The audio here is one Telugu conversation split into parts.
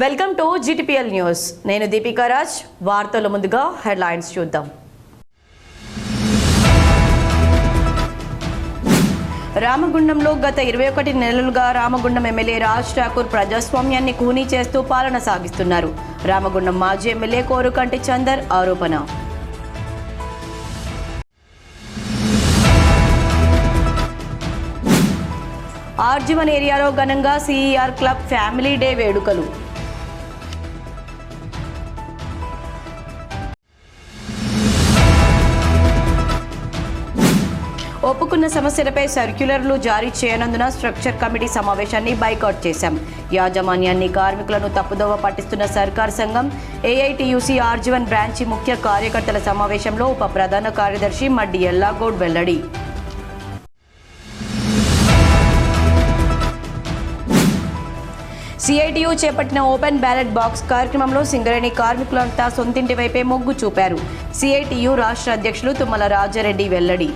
Welcome to GTPL news. నేను దీపికా రాజ్. వార్తల ముందుగా హెడ్లైన్స్ చూద్దాం. రామగుండంలో గత 21 నెలలుగా రామగుండం ఎమ్మెల్యే రాజ్ ఠాకూర్ ప్రజాస్వామ్యాన్ని కూనీ చేస్తూ పాలన సాగిస్తున్నారు. రామగుండం మాజీ ఎమ్మెల్యే కోరుకంటి చందర్ ఆరోపణ. ఆర్జీవన్ ఏరియాలో ఘనంగా CER క్లబ్ ఫ్యామిలీ డే వేడుకలు. ఒప్పుకున్న సమస్యలపై సర్క్యులర్లు జారీ చేయనందున స్ట్రక్చర్ కమిటీ సమావేశాన్ని బైకాట్ చేశాం. యాజమాన్యాన్ని కార్మికులను తప్పుదోవ పట్టిస్తున్న సర్కార్ సంఘం AITUC ఆర్జీవన్ బ్రాంచి ముఖ్య కార్యకర్తల సమావేశంలో ఉప ప్రధాన కార్యదర్శి మడ్డి ఎల్లాగౌడ్ వెల్లడి. CITU చేపట్టిన ఓపెన్ బ్యాలెట్ బాక్స్ కార్యక్రమంలో సింగరేణి కార్మికులంతా సొంతింటి వైపే మొగ్గు చూపారు. CITU రాష్ట్ర అధ్యక్షులు తుమ్మల రాజారెడ్డి వెల్లడి.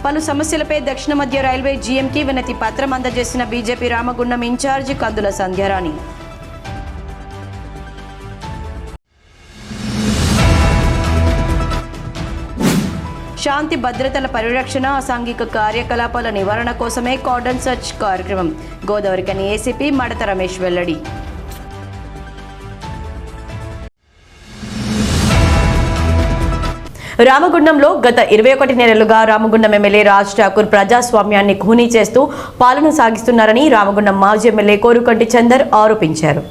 పలు సమస్యలపై దక్షిణ మధ్య రైల్వే GMకి వినతి పత్రం అందజేసిన బీజేపీ రామగుండం ఇన్ఛార్జి కందుల సంధ్యారాణి. శాంతి భద్రతల పరిరక్షణ, అసాంఘిక కార్యకలాపాల నివారణ కోసమే కార్డన్ సెర్చ్ కార్యక్రమం. గోదావరికని ACP మడత రమేష్ వెల్లడి. రామగుండంలో గత 21 నెలలుగా రామగుండం ఎమ్మెల్యే రాజ్ ఠాకూర్ ప్రజాస్వామ్యాన్ని ఖూనీ చేస్తూ పాలన సాగిస్తున్నారని రామగుండం మాజీ ఎమ్మెల్యే కోరుకంటి చందర్ ఆరోపించారు.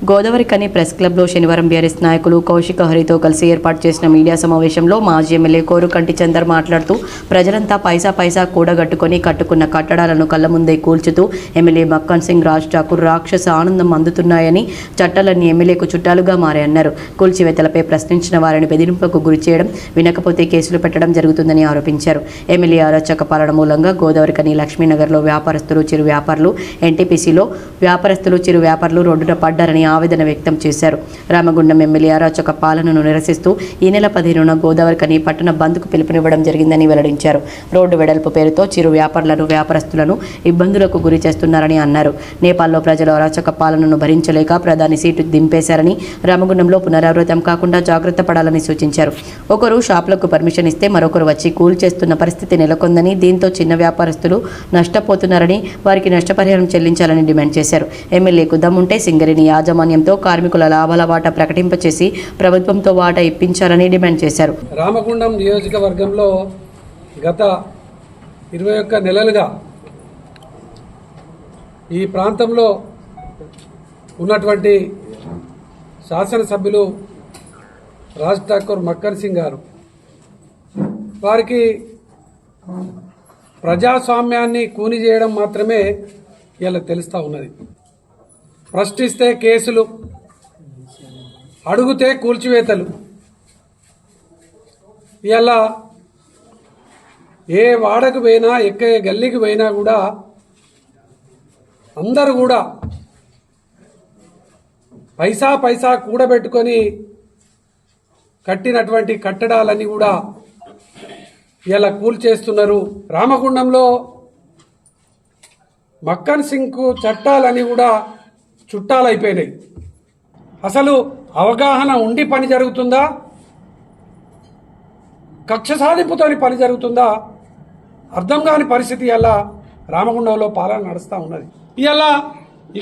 గోదావరికని ప్రెస్ క్లబ్లో శనివారం BRS నాయకులు కౌశిక హరితో కలిసి ఏర్పాటు చేసిన మీడియా సమావేశంలో మాజీ ఎమ్మెల్యే కోరుకంటి చందర్ మాట్లాడుతూ ప్రజలంతా పైసా కూడగట్టుకొని కట్టుకున్న కట్టడాలను కళ్ల ముందే కూల్చుతూ ఎమ్మెల్యే మక్కన్ సింగ్ రాజ్ ఠాకూర్ రాక్షస ఆనందం అందుతున్నాయని, చట్టాలన్నీ ఎమ్మెల్యేకు చుట్టాలుగా మారాయన్నారు. కూల్చివేతలపై ప్రశ్నించిన వారిని బెదిరింపులకు గురి చేయడం, వినకపోతే కేసులు పెట్టడం జరుగుతుందని ఆరోపించారు. ఎమ్మెల్యే అరాచక పాలన మూలంగా గోదావరికని లక్ష్మీనగర్లో వ్యాపారస్తులు, చిరు వ్యాపారులు, NTPCలో వ్యాపారస్తులు, చిరు వ్యాపారులు రోడ్డున పడ్డారని ఆవేదన వ్యక్తం చేశారు. రామగుండం ఎమ్మెల్యే అరాచక పాలనను నిరసిస్తూ ఈ నెల 15న గోదావరికని పట్టణ బంద్కు పిలుపునివ్వడం జరిగిందని వెల్లడించారు. రోడ్డు వెడల్పు పేరుతో చిరు వ్యాపారులను, వ్యాపారస్తులను ఇబ్బందులకు గురి చేస్తున్నారని అన్నారు. నేపాల్లో ప్రజలు అరాచక పాలనను భరించలేక ప్రధాని సీటు దింపేశారని, రామగుండంలో పునరావృతం కాకుండా జాగ్రత్త పడాలని సూచించారు. ఒకరు షాపులకు పర్మిషన్ ఇస్తే మరొకరు వచ్చి కూల్ చేస్తున్న పరిస్థితి నెలకొందని, దీంతో చిన్న వ్యాపారస్తులు నష్టపోతున్నారని, వారికి నష్టపరిహారం చెల్లించాలని డిమాండ్ చేశారు. ఎమ్మెల్యేకు దమ్ముంటే సింగరేణి యాజమాన్యంతో కార్మికుల లాభాల వాటా ప్రకటింపచేసి ప్రభుత్వంతో వాటా ఇప్పించాలని డిమాండ్ చేశారు. రామగుండం నియోజకవర్గంలో గత 21 నెలలుగా ఈ ప్రాంతంలో ఉన్నటువంటి శాసనసభ్యులు రాజ్ ఠాకూర్ మక్కన్ సింగ్ గారు, వారికి ప్రజాస్వామ్యాన్ని కూని చేయడం మాత్రమే ఇలా తెలుస్తూ ఉన్నది. ప్రశ్నిస్తే కేసులు, అడుగుతే కూల్చివేతలు. ఇలా ఏ వాడకు పోయినా, ఎక్కే గల్లీకి పోయినా కూడా అందరూ కూడా పైసా కూడబెట్టుకొని కట్టినటువంటి కట్టడాలన్నీ కూడా ఇలా కూల్చేస్తున్నారు. రామగుండంలో మక్కన్ సింగ్కు చట్టాలని కూడా చుట్టాలైపోయినాయి. అసలు అవగాహన ఉండి పని జరుగుతుందా, కక్ష సాధింపుతో పని జరుగుతుందా అర్థం కాని పరిస్థితి ఇలా రామగుండంలో పాలన నడుస్తూ ఉన్నది. ఇలా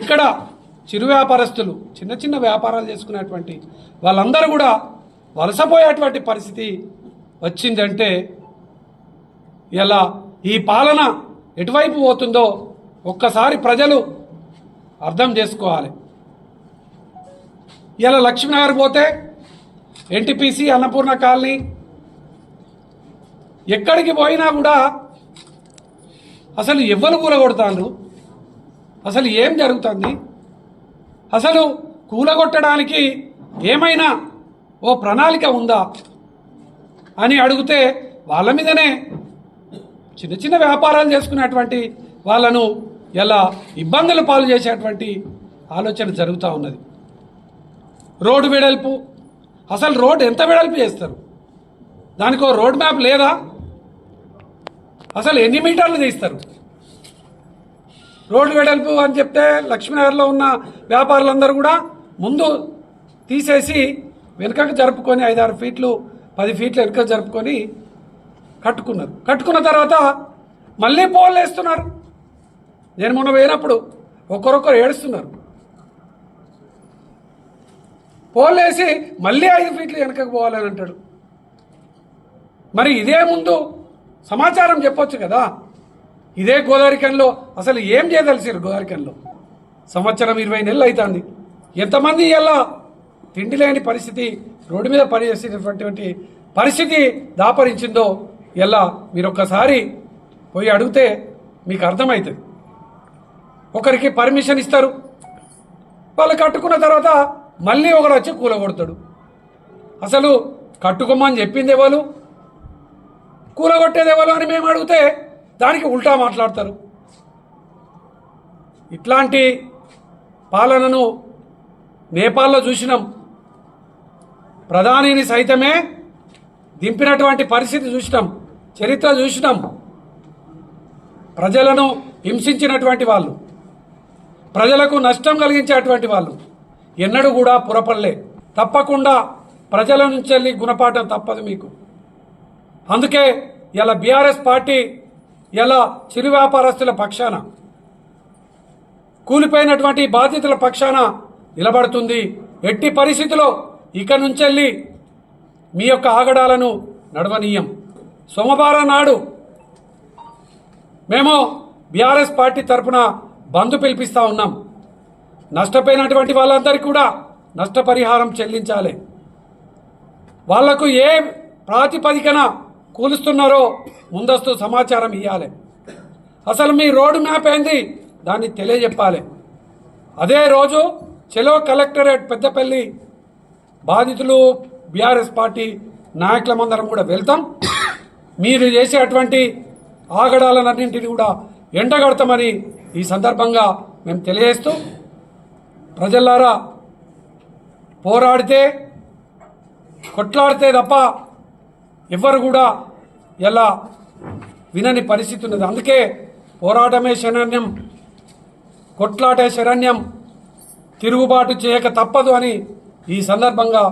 ఇక్కడ చిరు వ్యాపారస్తులు, చిన్న వ్యాపారాలు చేసుకునేటువంటి వాళ్ళందరూ కూడా వలసపోయేటువంటి పరిస్థితి వచ్చిందంటే ఇలా ఈ పాలన ఎటువైపు పోతుందో ఒక్కసారి ప్రజలు అర్థం చేసుకోవాలి. ఇలా లక్ష్మీనగర్ పోతే NTPC, అన్నపూర్ణ కాలనీ, ఎక్కడికి పోయినా కూడా అసలు ఎవ్వరు కూలగొడతారు, అసలు ఏం జరుగుతుంది, అసలు కూలగొట్టడానికి ఏమైనా ఓ ప్రణాళిక ఉందా అని అడిగితే వాళ్ళ మీదనే చిన్న వ్యాపారాలు చేసుకునేటువంటి వాళ్ళను ఎలా ఇబ్బందులు పాలు చేసేటువంటి ఆలోచన జరుగుతూ ఉన్నది. రోడ్డు వెడల్పు, అసలు రోడ్ ఎంత వెడల్పు చేస్తారు? దానికి ఓ రోడ్ మ్యాప్ లేదా? అసలు ఎన్ని మీటర్లు తీస్తారు? రోడ్డు వెడల్పు అని చెప్తే లక్ష్మీనగర్లో ఉన్న వ్యాపారులందరూ కూడా ముందు తీసేసి వెనుకకు జరుపుకొని 5-6 ఫీట్లు 10 ఫీట్లు వెనుక జరుపుకొని కట్టుకున్నారు. కట్టుకున్న తర్వాత మళ్ళీ పోల్ వేస్తున్నారు. నేను మొన్న పోయినప్పుడు ఒక్కరొక్కరు ఏడుస్తున్నారు. పోల్ వేసి మళ్ళీ 5 ఫీట్లు వెనుకకు పోవాలని అంటాడు. మరి ఇదే ముందు సమాచారం చెప్పొచ్చు కదా. ఇదే గోదావరికంలో అసలు ఏం చేయదలిసారు? గోదావరికంలో సంవత్సరం 20 నెలలు అవుతుంది. ఎంతమంది ఇలా తిండి లేని పరిస్థితి, రోడ్డు మీద పనిచేసేటటువంటి పరిస్థితి దాపరించిందో ఇలా మీరు ఒక్కసారి పోయి అడిగితే మీకు అర్థమవుతుంది. ఒకరికి పర్మిషన్ ఇస్తారు, వాళ్ళు కట్టుకున్న తర్వాత మళ్ళీ ఒకరు వచ్చి కూలగొడతాడు. అసలు కట్టుకోమని చెప్పింది ఎవరు, కూలగొట్టేది ఎవరు అని మేము అడిగితే దానికి ఉల్టా మాట్లాడతారు. ఇట్లాంటి పాలనను నేపాల్లో చూసినాం. ప్రధానిని సైతమే దింపినటువంటి పరిస్థితి చూసినాం, చరిత్ర చూసినాం. ప్రజలను హింసించినటువంటి వాళ్ళు, ప్రజలకు నష్టం కలిగించేటువంటి వాళ్ళు ఎన్నడూ కూడా పురపడలే. తప్పకుండా ప్రజల నుంచి వెళ్ళి గుణపాఠం తప్పదు మీకు. అందుకే ఇలా బీఆర్ఎస్ పార్టీ ఇలా చిరు వ్యాపారస్తుల పక్షాన, కూలిపోయినటువంటి బాధితుల పక్షాన నిలబడుతుంది. ఎట్టి పరిస్థితిలో ఇక నుంచెల్లి మీ యొక్క ఆగడాలను నడవనీయం. సోమవారం నాడు మేము బీఆర్ఎస్ పార్టీ తరఫున బంద్ పిలిపిస్తూ ఉన్నాం. నష్టపోయినటువంటి వాళ్ళందరికీ కూడా నష్టపరిహారం చెల్లించాలి. వాళ్లకు ఏ ప్రాతిపదికన కూలుస్తున్నారో ముందస్తు సమాచారం ఇవ్వాలి. అసలు మీ రోడ్డు మ్యాప్ ఏంది దాన్ని తెలియజెప్పాలి. అదే రోజు చెలో కలెక్టరేట్ పెద్దపల్లి బాధితులు బీఆర్ఎస్ పార్టీ నాయకులమందరం కూడా వెళ్తాం. మీరు చేసేటువంటి ఆగడాలన్నింటినీ కూడా ఎండగడతామని ఈ సందర్భంగా మేము తెలియజేస్తూ, ప్రజలారా పోరాడితే కొట్లాడితే తప్ప ఎవ్వరు కూడా ఎలా వినని పరిస్థితి ఉన్నది. అందుకే పోరాటమే శరణ్యం, కొట్లాటే శరణ్యం, తిరుగుబాటు చేయక తప్పదు అని ఈ సందర్భంగా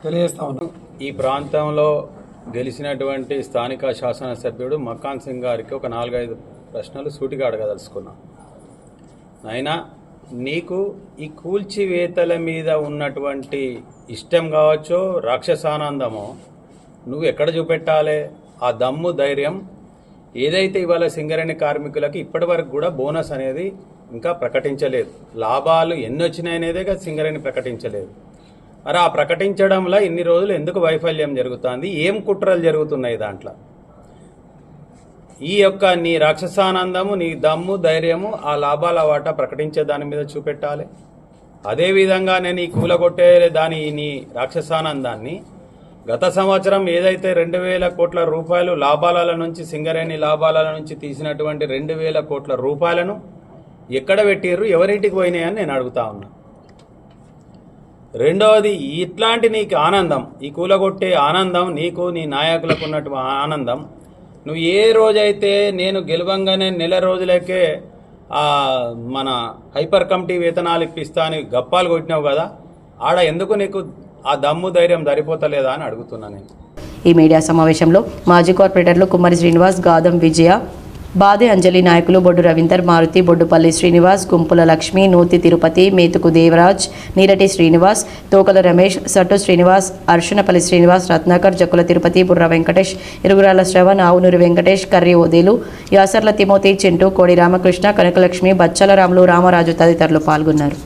తెలియజేస్తా ఉన్నాం. ఈ ప్రాంతంలో గెలిచినటువంటి స్థానిక శాసనసభ్యుడు మకాన్ సింగ్ గారికి ఒక 4-5 ప్రశ్నలు సూటిగా అడగదలుచుకున్నా. నాయనా, నీకు ఈ కూల్చివేతల మీద ఉన్నటువంటి ఇష్టం కావచ్చో రాక్షసానందమో నువ్వు ఎక్కడ చూపెట్టాలి? ఆ దమ్ము ధైర్యం ఏదైతే ఇవాళ సింగరేణి కార్మికులకి ఇప్పటి వరకు కూడా బోనస్ అనేది ఇంకా ప్రకటించలేదు. లాభాలు ఎన్ని వచ్చినాయి అనేదే సింగరేణి ప్రకటించలేదు. మరి ఆ ప్రకటించడంలో ఇన్ని రోజులు ఎందుకు వైఫల్యం జరుగుతుంది? ఏం కుట్రలు జరుగుతున్నాయి దాంట్లో? ఈ యొక్క నీ రాక్షసానందము, నీ దమ్ము ధైర్యము ఆ లాభాల వాటా ప్రకటించే దాని మీద చూపెట్టాలి. అదేవిధంగా నేను ఈ కూలగొట్టే దాని నీ రాక్షసానందాన్ని గత సంవత్సరం ఏదైతే 2,000 కోట్ల రూపాయలు లాభాల నుంచి, సింగరేణి లాభాల నుంచి తీసినటువంటి 2,000 కోట్ల రూపాయలను ఎక్కడ పెట్టిర్రు, ఎవరింటికి పోయినాయని నేను అడుగుతా ఉన్నా. రెండవది, ఇట్లాంటి నీకు ఆనందం, ఈ కూలగొట్టే ఆనందం, నీకు నీ నాయకులకు ఉన్నట్టు ఆనందం, నువ్వు ఏ రోజైతే నేను గెలవంగానే నెల రోజులకే మన హైపర్ కమిటీ వేతనాలు ఇప్పిస్తా అని గప్పాలు కొట్టినావు కదా, ఆడ ఎందుకు నీకు ఆ దమ్ము ధైర్యం సరిపోతలేదా అని అడుగుతున్నా నేను. ఈ మీడియా సమావేశంలో మాజీ కార్పొరేటర్లు కుమ్మరి శ్రీనివాస్, గాదం విజయ, బాదే అంజలి నాయకులు బొడ్డు రవీందర్, మారుతి, బొడ్డుపల్లి శ్రీనివాస్, గుంపుల లక్ష్మి, నూతి తిరుపతి, మేతుకు దేవరాజ్, నీరటి శ్రీనివాస్, తోకల రమేష్, సట్టు శ్రీనివాస్, అర్షణపల్లి శ్రీనివాస్, రత్నాకర్, జక్కుల తిరుపతి, బుర్ర వెంకటేష్, ఇరుగురాల శ్రవణ్, ఆవునూరి వెంకటేష్, కర్రి ఓదేలు, యాసర్ల తిమోతి, చింటూ, కోడి రామకృష్ణ, కనకలక్ష్మి, బచ్చల రాములు, రామరాజు తదితరులు పాల్గొన్నారు.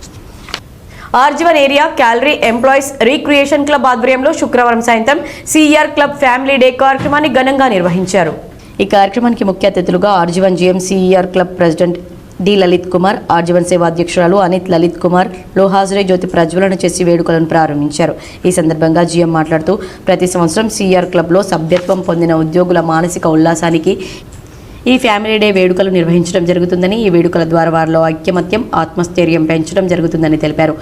RG one area calorie employees recreation club ఆధ్వర్యంలో శుక్రవారం సాయంత్రం సిఆర్ క్లబ్ ఫ్యామిలీ డే కార్యక్రమాన్ని ఘనంగా నిర్వహించారు. ఈ కార్యక్రమానికి ముఖ్య అతిథులుగా ఆర్జీవన్ GM CR club president D Lalit Kumar, ఆర్జీవన్ సేవా అధ్యక్షురాలు అనిత్ లలిత్ కుమార్ లో హాజరై జ్యోతి ప్రజ్వలన చేసి వేడుకలను ప్రారంభించారు. ఈ సందర్భంగా జీఎం మాట్లాడుతూ, ప్రతి సంవత్సరం సిఆర్ క్లబ్లో సభ్యత్వం పొందిన ఉద్యోగుల మానసిక ఉల్లాసానికి ఈ ఫ్యామిలీ డే వేడుకలు నిర్వహించడం జరుగుతుందని, ఈ వేడుకల ద్వారా వారిలో ఐక్యమత్యం, ఆత్మస్థైర్యం పెంచడం జరుగుతుందని తెలిపారు.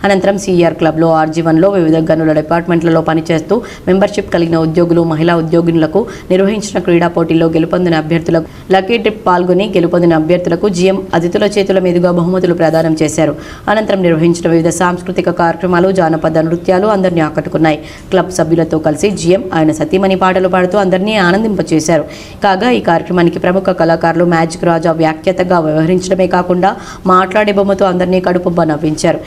అనంతరం సిఆర్ క్లబ్లో ఆర్జీవన్లో వివిధ గనుల డిపార్ట్మెంట్లలో పనిచేస్తూ మెంబర్షిప్ కలిగిన ఉద్యోగులు మహిళా ఉద్యోగులకు నిర్వహించిన క్రీడా పోటీల్లో గెలుపొందిన అభ్యర్థులకు లక్కీ ట్రిప్ పాల్గొని గెలుపొందిన అభ్యర్థులకు జీఎం అతిథుల చేతుల మీదుగా బహుమతులు ప్రదానం చేశారు. అనంతరం నిర్వహించిన వివిధ సాంస్కృతిక కార్యక్రమాలు, జానపద నృత్యాలు అందరినీ ఆకట్టుకున్నాయి. క్లబ్ సభ్యులతో కలిసి జీఎం ఆయన సతీమణి పాటలు పాడుతూ అందరినీ ఆనందింపచేశారు. కాగా ఈ కార్యక్రమానికి ప్రముఖ కళాకారులు మ్యాజిక్ రాజా వ్యాఖ్యాతగా వ్యవహరించడమే కాకుండా మాట్లాడే బొమ్మతో అందరినీ కడుపుబ్బ నవ్వించారు.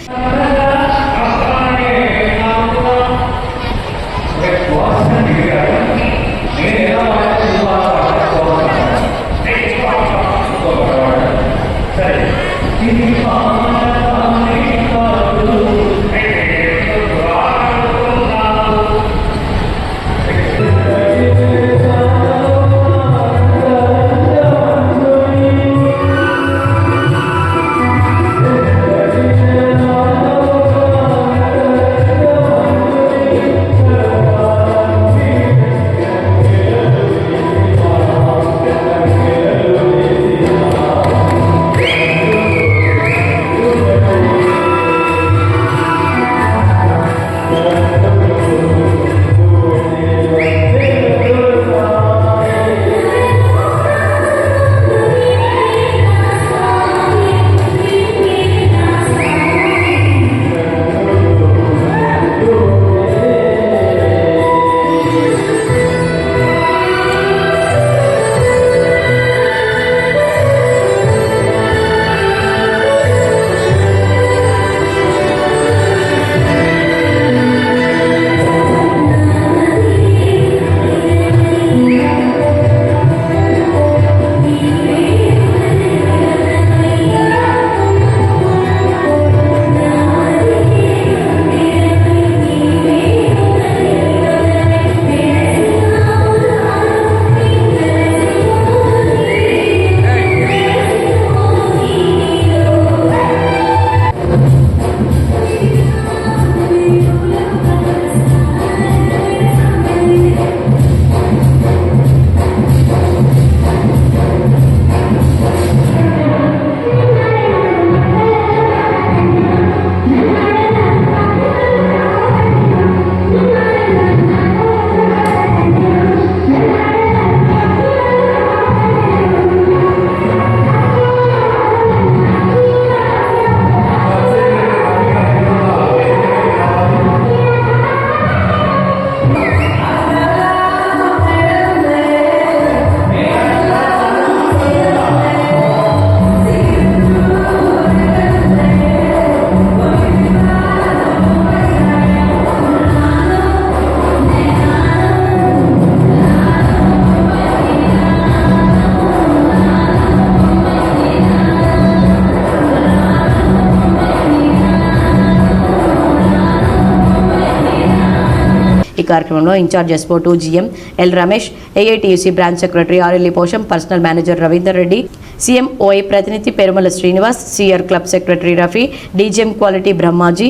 ఈ కార్యక్రమంలో ఇన్ఛార్జ్ ఎస్పో2 GM L Ramesh, AITUC branch secretary RLE Posham, personnel manager Ravinder Reddy, CMOI ప్రతినిధి Perumala Srinivas, CR club secretary Rafi, DGM quality Brahmaji,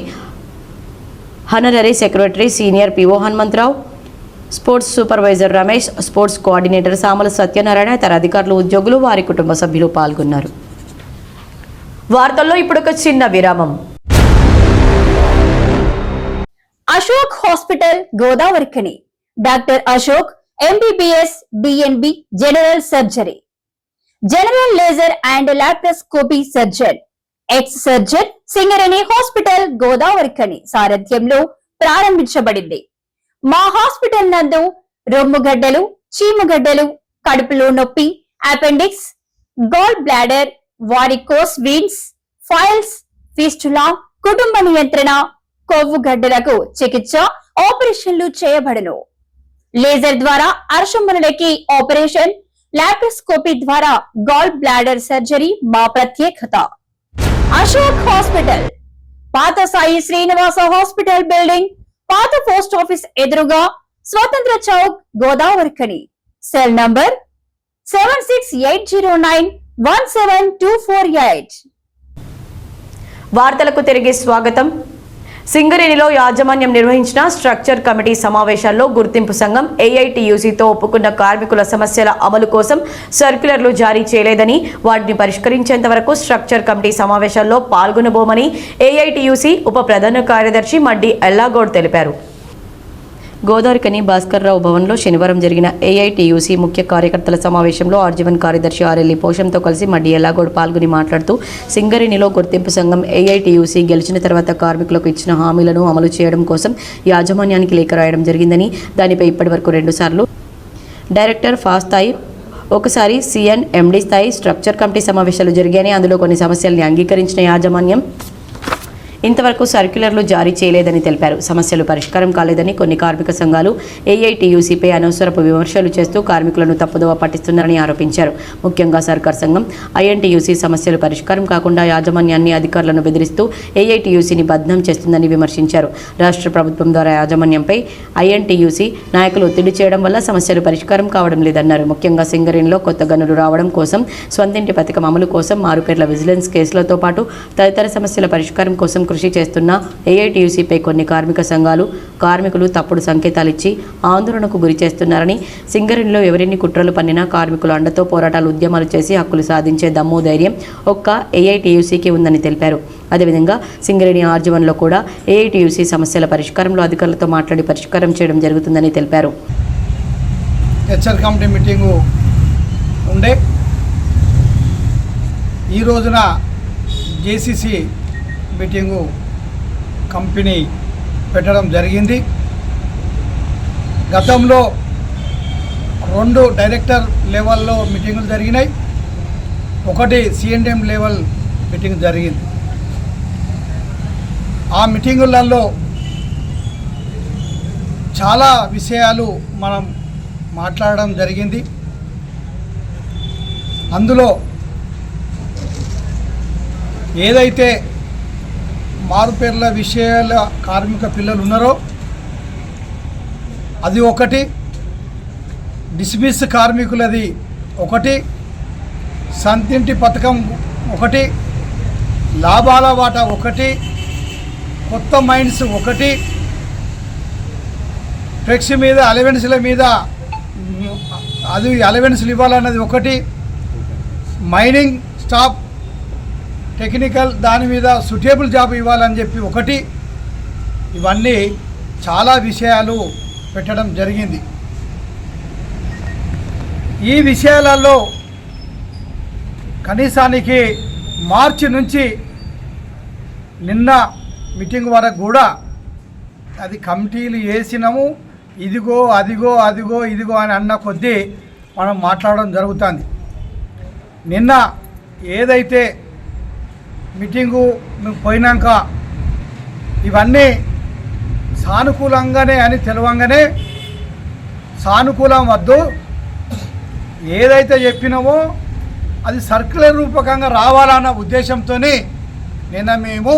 honorary secretary senior PO Hanumantharao, sports supervisor Ramesh, sports coordinator Samala Satyanarayana, ఇతర అధికారులు, ఉద్యోగులు, వారి కుటుంబ సభ్యులు పాల్గొన్నారు. వార్తల్లో ఇప్పుడు ఒక చిన్న విరామం. Ashok hospital Godavarikhani, doctor Ashok MBBS DNB general surgery, general laser and laparoscopy surgeon, ex surgeon Singareni hospital Godavarikhani సారథ్యంలో ప్రారంభించబడింది. మా హాస్పిటల్ నందు రొమ్ముగడ్డలు, చీమగడ్డలు, కడుపులో నొప్పి, appendix, gall bladder, varicose veins, piles, fistula, కుటుంబ నియంత్రణ, కొవ్వు గడ్డలకు చికిత్స, ఆపరేషన్లు చేయబడును. లేజర్ ద్వారా అర్షములకి ఆపరేషన్, లాప్రోస్కోపీ ద్వారా గాల్ బ్లాడర్ సర్జరీ మా ప్రత్యేకత. అశోక్ హాస్పిటల్, పాత సాయి శ్రీనివాస హాస్పిటల్ బిల్డింగ్, పాత పోస్ట్ ఆఫీస్ ఎదురుగా, స్వతంత్ర చౌక్, గోదావరిఖని. Cell number 7680917248. వార్తలకు తిరిగి స్వాగతం. సింగరేణిలో యాజమాన్యం నిర్వహించిన స్ట్రక్చర్ కమిటీ సమావేశాల్లో గుర్తింపు సంఘం ఏఐటియుసితో ఒప్పుకున్న కార్మికుల సమస్యల అమలు కోసం సర్క్యులర్లు జారీ చేయలేదని, వాటిని పరిష్కరించేంత వరకు స్ట్రక్చర్ కమిటీ సమావేశాల్లో పాల్గొనబోమని ఏఐటియుసి ఉప ప్రధాన కార్యదర్శి మడ్డి ఎల్లాగౌడ్ తెలిపారు. గోదావరికని భాస్కర్రావు భవన్లో శనివారం జరిగిన ఏఐటియుసి ముఖ్య కార్యకర్తల సమావేశంలో ఆర్జీవన్ కార్యదర్శి ఆర్ఎల్ఈ పోషంతో కలిసి మడ్డి ఎల్లాగౌడ్ పాల్గొని మాట్లాడుతూ, సింగరేణిలో గుర్తింపు సంఘం ఏఐటియుసి గెలిచిన తర్వాత కార్మికులకు ఇచ్చిన హామీలను అమలు చేయడం కోసం యాజమాన్యానికి లేఖ రాయడం జరిగిందని, దానిపై ఇప్పటివరకు 2 సార్లు డైరెక్టర్ ఫాస్ట్ స్థాయి, ఒకసారి సిఎన్ ఎండి స్థాయి స్ట్రక్చర్ కమిటీ సమావేశాలు జరిగాయని, అందులో కొన్ని సమస్యల్ని అంగీకరించిన యాజమాన్యం ఇంతవరకు సర్క్యులర్లు జారీ చేయలేదని తెలిపారు. సమస్యలు పరిష్కారం కాలేదని కొన్ని కార్మిక సంఘాలు ఏఐటియుసిపై అనవసరపు విమర్శలు చేస్తూ కార్మికులను తప్పుదోవ పట్టిస్తున్నారని ఆరోపించారు. ముఖ్యంగా సర్కార్ సంఘం ఐఎన్టీయూసీ సమస్యలు పరిష్కారం కాకుండా యాజమాన్యాన్ని, అధికారులను బెదిరిస్తూ ఏఐటియుసిని బద్నాం చేస్తుందని విమర్శించారు. రాష్ట్ర ప్రభుత్వం ద్వారా యాజమాన్యంపై ఐఎన్టీయూసీ నాయకులు ఒత్తిడి చేయడం వల్ల సమస్యలు పరిష్కారం కావడం లేదన్నారు. ముఖ్యంగా సింగరేణిలో కొత్త గనులు రావడం కోసం, స్వంతింటి పథకం అమలు కోసం, మారుపేర్ల విజిలెన్స్ కేసులతో పాటు తదితర సమస్యల పరిష్కారం కోసం కృషి చేస్తున్న ఏఐటియుసిపై కొన్ని కార్మిక సంఘాలు, కార్మికులు తప్పుడు సంకేతాలు ఇచ్చి ఆందోళనకు గురి చేస్తున్నారని, సింగరేణిలో ఎవరెన్ని కుట్రలు పన్నినా కార్మికుల అండతో పోరాటాలు, ఉద్యమాలు చేసి హక్కులు సాధించే దమ్ము, ధైర్యం ఒక్క ఏఐటియుసికి ఉందని తెలిపారు. అదేవిధంగా సింగరేణి ఆర్జీవన్లో కూడా ఏఐటియుసి సమస్యల పరిష్కారంలో అధికారులతో మాట్లాడి పరిష్కారం చేయడం జరుగుతుందని తెలిపారు. హెచ్ఆర్ కమిటీ మీటింగు ఉండే ఈ రోజున జేసీసీ మీటింగు కంపెనీ పెట్టడం జరిగింది. గతంలో 2 డైరెక్టర్ లెవెల్లో మీటింగులు జరిగినాయి, 1 సిఎండిఎం లెవెల్ మీటింగ్ జరిగింది. ఆ మీటింగులలో చాలా విషయాలు మనం మాట్లాడడం జరిగింది. అందులో ఏదైతే మారుపేర్ల విషయాల కార్మిక పిల్లలు ఉన్నారో అది ఒకటి, డిస్మిస్ కార్మికులది ఒకటి, సంతింటి పథకం ఒకటి, లాభాల వాటా ఒకటి, కొత్త మైండ్స్ ఒకటి, ఫ్లెక్స్ మీద అలవెన్స్ల మీద అది అలవెన్స్లు ఇవ్వాలన్నది ఒకటి, మైనింగ్ స్టాఫ్ టెక్నికల్ దాని మీద సూటేబుల్ జాబ్ ఇవ్వాలని చెప్పి ఒకటి, ఇవన్నీ చాలా విషయాలు పెట్టడం జరిగింది. ఈ విషయాలలో కనీసానికి మార్చి నుంచి నిన్న మీటింగ్ వరకు కూడా అది కమిటీలు వేసినాము, ఇదిగో అదిగో అదిగో ఇదిగో అని అన్న కొద్దీ మనం మాట్లాడడం జరుగుతుంది. నిన్న ఏదైతే మీటింగు పోయినాక ఇవన్నీ సానుకూలంగానే అని తెలవంగానే సానుకూలం వద్దు, ఏదైతే చెప్పినామో అది సర్క్యులర్ రూపకంగా రావాలన్న ఉద్దేశంతో నిన్న మేము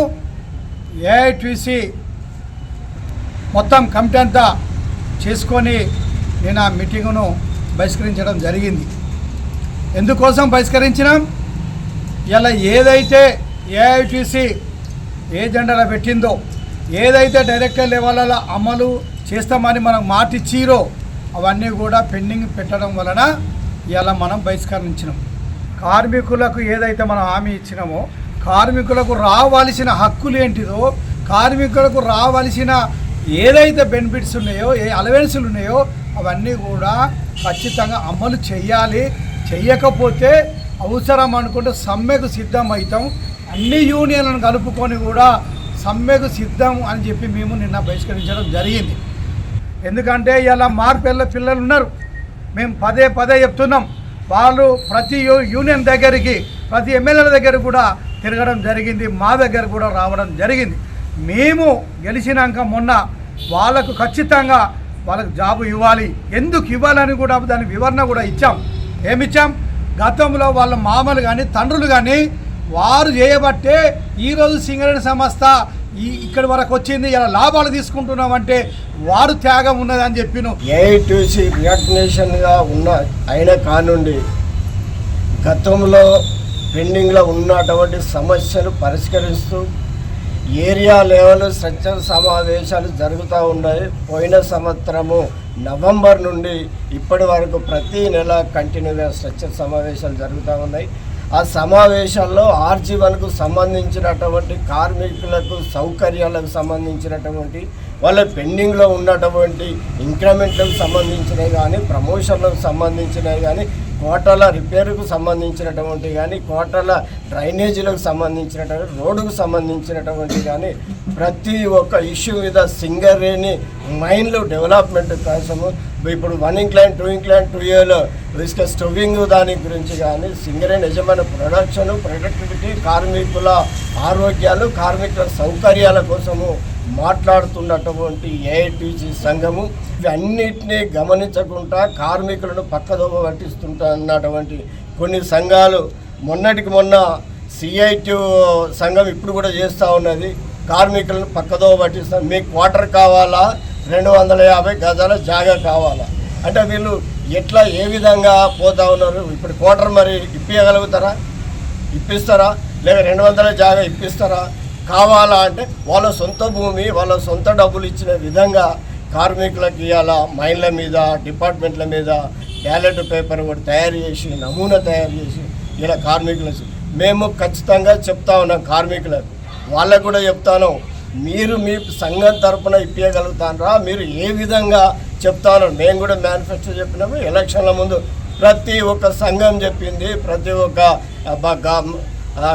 ఏఐటిసి మొత్తం కమిటీ అంతా చేసుకొని నేను ఆ మీటింగును బహిష్కరించడం జరిగింది. ఎందుకోసం బహిష్కరించినాం? ఇలా ఏదైతే ఏఐటిసి ఏజెండాలో పెట్టిందో, ఏదైతే డైరెక్టర్ లెవెల్లో అమలు చేస్తామని మనం మాట ఇచ్చిరో అవన్నీ కూడా పెండింగ్ పెట్టడం వలన ఇలా మనం బహిష్కరించినాం. కార్మికులకు ఏదైతే మనం హామీ ఇచ్చినామో, కార్మికులకు రావాల్సిన హక్కులు ఏంటిదో, కార్మికులకు రావాల్సిన ఏదైతే బెనిఫిట్స్ ఉన్నాయో, ఏ అలవెన్సులు ఉన్నాయో అవన్నీ కూడా ఖచ్చితంగా అమలు చేయాలి. చెయ్యకపోతే అవసరం అనుకుంటే సమ్మెకు సిద్ధం అవుతాం. అన్ని యూనియన్లను కలుపుకొని కూడా సమ్మెకు సిద్ధం అని చెప్పి మేము నిన్న బహిష్కరించడం జరిగింది. ఎందుకంటే ఇలా మార్పేళ్ళ పిల్లలు ఉన్నారు, మేము పదే చెప్తున్నాం. వాళ్ళు ప్రతి యూనియన్ దగ్గరికి, ప్రతి ఎమ్మెల్యేల దగ్గర కూడా తిరగడం జరిగింది, మా దగ్గర కూడా రావడం జరిగింది. మేము గెలిచినాక మొన్న వాళ్ళకు ఖచ్చితంగా వాళ్ళకు జాబు ఇవ్వాలి, ఎందుకు ఇవ్వాలని కూడా దాని వివరణ కూడా ఇచ్చాం. ఏమిచ్చాం? గతంలో వాళ్ళ మామలు కానీ తండ్రులు కానీ వారు చేయబట్టే ఈరోజు సింగరేణి సంస్థ ఇక్కడి వరకు వచ్చింది, ఇలా లాభాలు తీసుకుంటున్నామంటే వారు త్యాగం ఉన్నదని చెప్పిను. ఏఐటిసి రికగ్నేషన్గా ఉన్న అయిన కానుండి గతంలో పెండింగ్లో ఉన్నటువంటి సమస్యలు పరిష్కరిస్తూ ఏరియా లెవెల్ స్ట్రక్చర్ సమావేశాలు జరుగుతూ ఉన్నాయి. పోయిన సంవత్సరము నవంబర్ నుండి ఇప్పటి వరకు ప్రతి నెల కంటిన్యూగా స్ట్రక్చర్ సమావేశాలు జరుగుతూ ఉన్నాయి. ఆ సమావేశాల్లో RG1కు సంబంధించినటువంటి కార్మికులకు సౌకర్యాలకు సంబంధించినటువంటి వాళ్ళ పెండింగ్లో ఉన్నటువంటి ఇంక్రిమెంట్లకు సంబంధించినవి కానీ, ప్రమోషన్లకు సంబంధించినవి కానీ, కోటల రిపేరుకు సంబంధించినటువంటి కానీ, కోటల డ్రైనేజీలకు సంబంధించినటువంటి, రోడ్డుకు సంబంధించినటువంటి కానీ ప్రతి ఒక్క ఇష్యూ మీద సింగరేణి మైన్లు డెవలప్మెంట్ కోసము ఇప్పుడు 1 ఇంక్లైన్ 2 ఇంక్లైన్ 2Aలో ఇసుక స్టోవింగ్ దాని గురించి కానీ, సింగరేణి యజమాని ప్రొడక్షన్, ప్రొడక్టివిటీ, కార్మికుల ఆరోగ్యాలు, కార్మికుల సౌకర్యాల కోసము మాట్లాడుతున్నటువంటి AITC సంఘము ఇవన్నిటినీ గమనించకుండా కార్మికులను పక్కదోవ పట్టిస్తుంటున్నటువంటి కొన్ని సంఘాలు మొన్నటికి మొన్న CITU సంఘం ఇప్పుడు కూడా చేస్తూ ఉన్నది. కార్మికులను పక్కదోవ పట్టిస్తాం. మీకు క్వార్టర్ కావాలా, 250 గజాల జాగా కావాలా అంటే వీళ్ళు ఎట్లా ఏ విధంగా పోతా ఉన్నారు. ఇప్పుడు క్వార్టర్ మరి ఇప్పించగలుగుతారా, ఇప్పిస్తారా? లేక 200 జాగా ఇప్పిస్తారా? కావాలా అంటే వాళ్ళ సొంత భూమి, వాళ్ళ సొంత డబ్బులు ఇచ్చిన విధంగా కార్మికులకు ఇవాళ మైన్ల మీద, డిపార్ట్మెంట్ల మీద బ్యాలెట్ పేపర్ కూడా తయారు చేసి, నమూనా తయారు చేసి ఇలా కార్మికులు మేము ఖచ్చితంగా చెప్తా ఉన్నాం. కార్మికులకు వాళ్ళకు కూడా చెప్తాను, మీరు మీ సంఘం తరఫున ఇప్పించగలుగుతారా, మీరు ఏ విధంగా చెప్తాను. మేము కూడా మేనిఫెస్టో చెప్పినాము. ఎలక్షన్ల ముందు ప్రతి ఒక్క సంఘం చెప్పింది, ప్రతి ఒక్క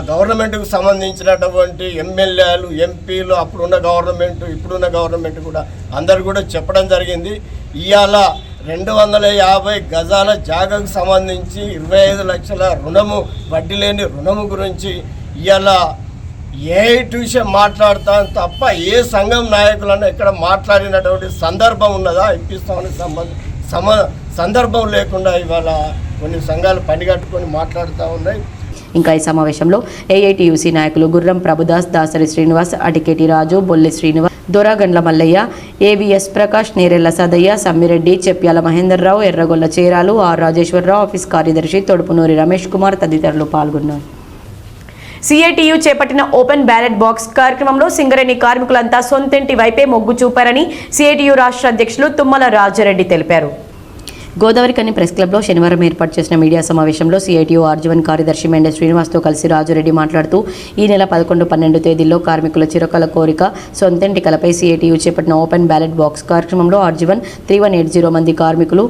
గవర్నమెంట్కు సంబంధించినటువంటి ఎమ్మెల్యేలు, ఎంపీలు, అప్పుడున్న గవర్నమెంట్, ఇప్పుడున్న గవర్నమెంట్ కూడా అందరు కూడా చెప్పడం జరిగింది. ఇవాళ 250 గజాల జాగాకు సంబంధించి 25 లక్షల రుణము, వడ్డీ లేని రుణము గురించి ఇవాళ AITC మాట్లాడతాను తప్ప ఏ సంఘం నాయకులను ఇక్కడ మాట్లాడినటువంటి సందర్భం ఉన్నదా? ఇప్పిస్తామని సందర్భం లేకుండా ఇవాళ కొన్ని సంఘాలు పనిగట్టుకొని మాట్లాడుతూ ఉన్నాయి. ఇంకా ఈ సమావేశంలో AITUC నాయకులు గుర్రం ప్రభుదాస్, దాసరి శ్రీనివాస్, అటికేటి రాజు, బొల్లి Srinivas, దొరగండ్ల Mallayya, AVS Prakash, Nerella Sadayya, Sammireddy, Chepyala Mahender Rao, ఎర్రగొల్ల చేరాలు, R Rajeswara Rao, office కార్యదర్శి తొడుపునూరి రమేష్ కుమార్ తదితరులు పాల్గొన్నారు. CITU చేపట్టిన ఓపెన్ బ్యాలెట్ బాక్స్ కార్యక్రమంలో సింగరేణి కార్మికులంతా సొంతింటి వైపే మొగ్గు చూపారని CITU రాష్ట్ర అధ్యక్షులు తుమ్మల రాజారెడ్డి తెలిపారు. గోదావరికని ప్రెస్ క్లబ్లో శనివారం ఏర్పాటు చేసిన మీడియా సమావేశంలో CITU RG1 కార్యదర్శి మెండే శ్రీనివాస్తో కలిసి రాజారెడ్డి మాట్లాడుతూ ఈ నెల 11, 12 తేదీల్లో కార్మికుల చిరకాల కోరిక సొంతింటి కలపై CITU చేపట్టిన ఓపెన్ బ్యాలెట్ బాక్స్ కార్యక్రమంలో RG1 3180 మంది కార్మికులు,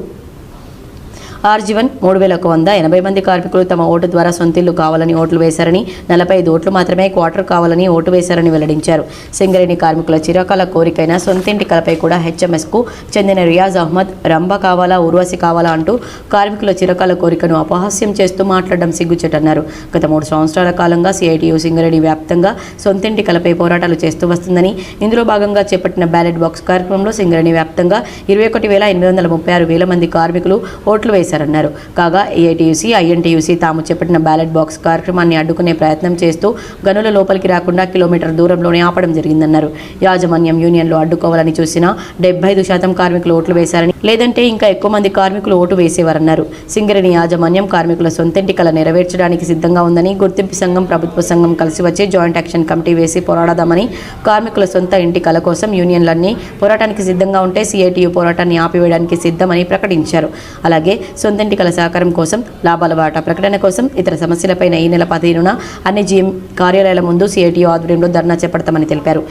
RG1 3180 మంది కార్మికులు తమ ఓటు ద్వారా సొంతిల్లు కావాలని ఓట్లు వేశారని, 45 ఓట్లు మాత్రమే క్వార్టర్ కావాలని ఓటు వేశారని వెల్లడించారు. సింగరేణి కార్మికుల చిరకాల కోరికైన సొంతింటి కలపై కూడా HMSకు చెందిన రియాజ్ అహ్మద్ రంభ కావాలా, ఉర్వశి కావాలా అంటూ కార్మికుల చిరకాల కోరికను అపహాస్యం చేస్తూ మాట్లాడడం సిగ్గుచేటన్నారు. గత 3 సంవత్సరాల కాలంగా CITU సింగరేణి వ్యాప్తంగా సొంతింటి కలపై పోరాటాలు చేస్తూ వస్తుందని, ఇందులో భాగంగా చేపట్టిన బ్యాలెట్ బాక్స్ కార్యక్రమంలో సింగరేణి వ్యాప్తంగా 21,836 మంది కార్మికులు ఓట్లు వేశారు. కాగా AITUC, INTUC తాము చేపట్టిన బ్యాలెట్ బాక్స్ కార్యక్రమాన్ని అడ్డుకునే ప్రయత్నం చేస్తూ గనుల లోపలికి రాకుండా కిలోమీటర్ దూరంలోనే ఆపడం జరిగిందన్నారు. యాజమాన్యం యూనియన్లు అడ్డుకోవాలని చూసినా 75% కార్మికులు ఓట్లు వేశారని, లేదంటే ఇంకా ఎక్కువ మంది కార్మికులు ఓటు వేసేవారన్నారు. సింగరేణి యాజమాన్యం కార్మికుల సొంతింటి కల నెరవేర్చడానికి సిద్ధంగా ఉందని, గుర్తింపు సంఘం, ప్రభుత్వ సంఘం కలిసి వచ్చి జాయింట్ యాక్షన్ కమిటీ వేసి పోరాడదామని, కార్మికుల సొంత ఇంటి కల కోసం యూనియన్లన్నీ పోరాటానికి సిద్ధంగా ఉంటే CITU పోరాటాన్ని ఆపివేయడానికి సిద్ధమని ప్రకటించారు. అలాగే సొంతింటి కల సహకారం కోసం, లాభాల వాటా ప్రకటన కోసం, ఇతర సమస్యలపైన ఈ నెల 15న అన్ని GM కార్యాలయాల ముందు CITU ఆధ్వర్యంలో ధర్నా చేపడతామని తెలిపారు.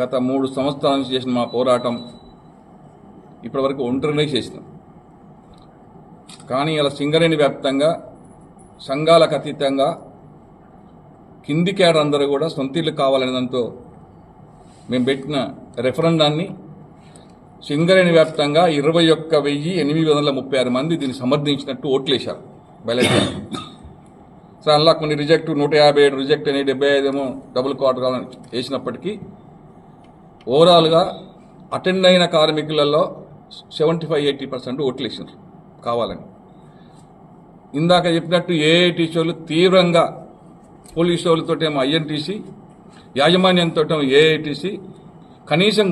గత 3 సంవత్సరాల నుంచి చేసిన మా పోరాటం ఇప్పటివరకు ఒంటరినే చేసినాం. కానీ ఇలా సింగరేణి వ్యాప్తంగా సంఘాలకు అతీతంగా కింది క్యాడర్ అందరూ కూడా సొంతిల్లు కావాలనే దాంతో మేము పెట్టిన రెఫరెండాన్ని సింగరేణి వ్యాప్తంగా 21,836 మంది దీన్ని సమర్థించినట్టు ఓట్లేశారు బ్యాలెట్. సో అలా కొన్ని రిజెక్ట్, 157 రిజెక్ట్ అని, 75 డబుల్ క్వార్టర్ కావాలని వేసినప్పటికీ ఓవరాల్గా అటెండ్ అయిన కార్మికులలో 75-80% ఓట్లేసారు కావాలని. ఇందాక చెప్పినట్టు AITC వాళ్ళు తీవ్రంగా, పోలీసు వాళ్ళతోటేమో INTC, యాజమాన్యంతో AITC, కనీసం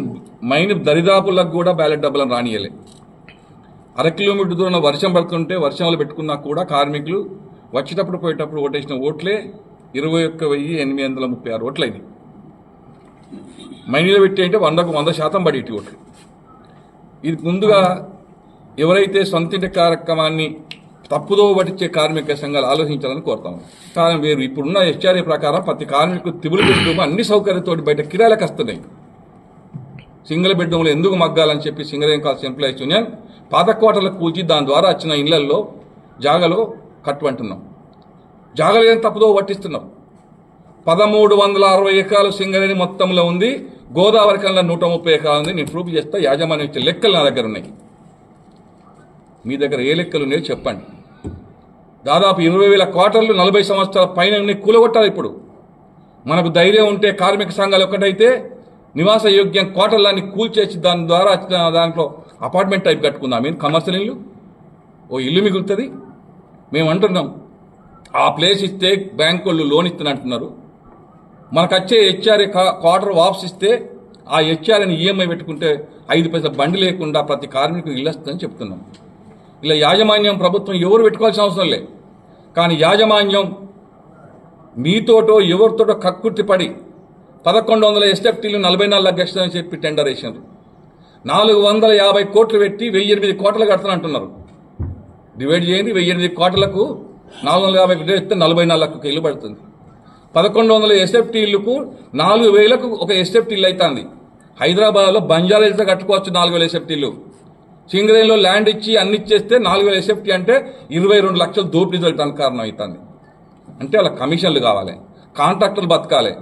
మైన్ దరిదాపులకు కూడా బ్యాలెట్ డబ్బులను రానియలే. 1/2 కిలోమీటర్ దూరంలో వర్షం పడుతుంటే వర్షంలో పెట్టుకున్నా కూడా కార్మికులు వచ్చేటప్పుడు పోయేటప్పుడు ఓటేసిన ఓట్లే 21,836 ఓట్లయినాయి. మైనీలో పెట్టి అంటే 100% పడేటి ఓట్లు. ఇది ముందుగా ఎవరైతే సొంతింటి కార్యక్రమాన్ని తప్పుదో పట్టించే కార్మిక సంఘాలు ఆలోచించాలని కోరుతాము. కారణం వేరు. ఇప్పుడున్న హెచ్ఆర్ఏ ప్రకారం ప్రతి కార్మికుడు త్రిబుల్ బెడ్రూమ్ అన్ని సౌకర్యంతో బయట కిరాయిలకు వస్తున్నాయి. సింగిల్ బెడ్రూమ్లో ఎందుకు మగ్గాలని చెప్పి సింగల్ కాల్స్ ఎంప్లాయీస్ యూనియన్ పాత కోటలకు కూల్చి దాని ద్వారా వచ్చిన ఇళ్లలో జాగలో కట్టుమంటున్నాం. జాగలు ఏం తప్పుదో పట్టిస్తున్నాం. 1360 ఎకరాలు సింగరేణి మొత్తంలో ఉంది. గోదావరి కన్నా 130 ఎకరాలు ఉంది. నేను ప్రూఫ్ చేస్తా. యాజమాన్యం ఇచ్చే లెక్కలు నా దగ్గర ఉన్నాయి. మీ దగ్గర ఏ లెక్కలు ఉన్నాయో చెప్పండి. దాదాపు 20,000 క్వార్టర్లు 40 సంవత్సరాల పైన కూలగొట్టాలి. ఇప్పుడు మనకు ధైర్యం ఉంటే కార్మిక సంఘాలు ఒక్కటైతే నివాస యోగ్యం క్వార్టర్లన్నీ కూల్చేసి దాని ద్వారా వచ్చిన దాంట్లో అపార్ట్మెంట్ టైప్ కట్టుకుందాం. మేము కమర్షియల్ ఇల్లు, ఓ ఇల్లు మిగులుతుంది. మేము అంటున్నాం ఆ ప్లేస్ ఇస్తే బ్యాంకు వాళ్ళు లోన్ ఇస్తున్నట్టున్నారు. మనకు వచ్చే హెచ్ఆర్ఏ క్వార్టర్ వాపస్ ఇస్తే ఆ హెచ్ఆర్ఏని ఈఎంఐ పెట్టుకుంటే 5 పైసల బండి లేకుండా ప్రతి కార్మికుడు ఇల్లు వస్తుందని చెప్తున్నాం. ఇలా యాజమాన్యం ప్రభుత్వం ఎవరు పెట్టుకోవాల్సిన అవసరం లేదు. కానీ యాజమాన్యం మీతోటో ఎవరితోటో కక్కుర్తి పడి 1100 ఎస్ఎఫ్టీలు 44 లక్షలు అని చెప్పి టెండర్ వేసినారు. 450 కోట్లు పెట్టి 1008 కోట్లు కడతానంటున్నారు. డివైడ్ చేయండి. 1008 కోట్లకు 450 ఇస్తే 44 లక్షలకు ఇల్లు పడుతుంది. 1100 ఎస్ఎఫ్టీ ఇల్లుకు 4000కు ఒక ఎస్ఎఫ్టీ ఇల్లు అవుతుంది. హైదరాబాద్లో బంజారాహిల్స్లో కట్టుకోవచ్చు 4000 ఎస్ఎఫ్టీలు. సింగరేణిలో ల్యాండ్ ఇచ్చి అన్ని ఇచ్చేస్తే 4000 ఎస్ఎఫ్టీ అంటే 22 లక్షలు దోపిడీ జరగడానికి కారణం అవుతుంది. అంటే వాళ్ళ కమిషన్లు కావాలి, కాంట్రాక్టర్లు బతకాలి.